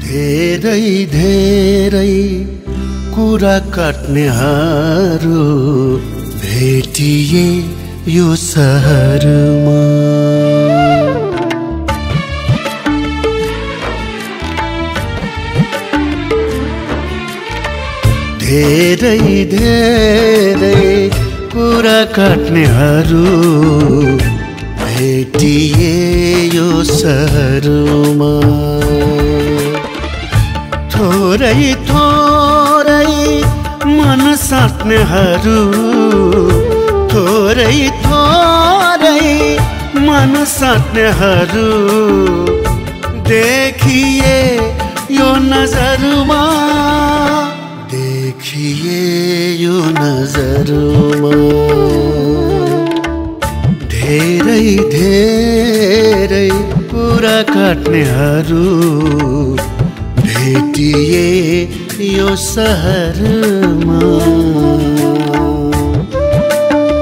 धेरै धेरै कुरा काट्नेहरू भेटिए यो सहरमा। धेरै धेरै कुरा काट्नेहरू भेटिए यो सहरमा। थोरै थोरै मन साट्नेहरू, थोरै थोरै मन साट्नेहरू देखिए यो नजरमा, देखिए यो नजरमा। धेरै धेरै कुरा काट्नेहरू भेटिए यो सहरमा।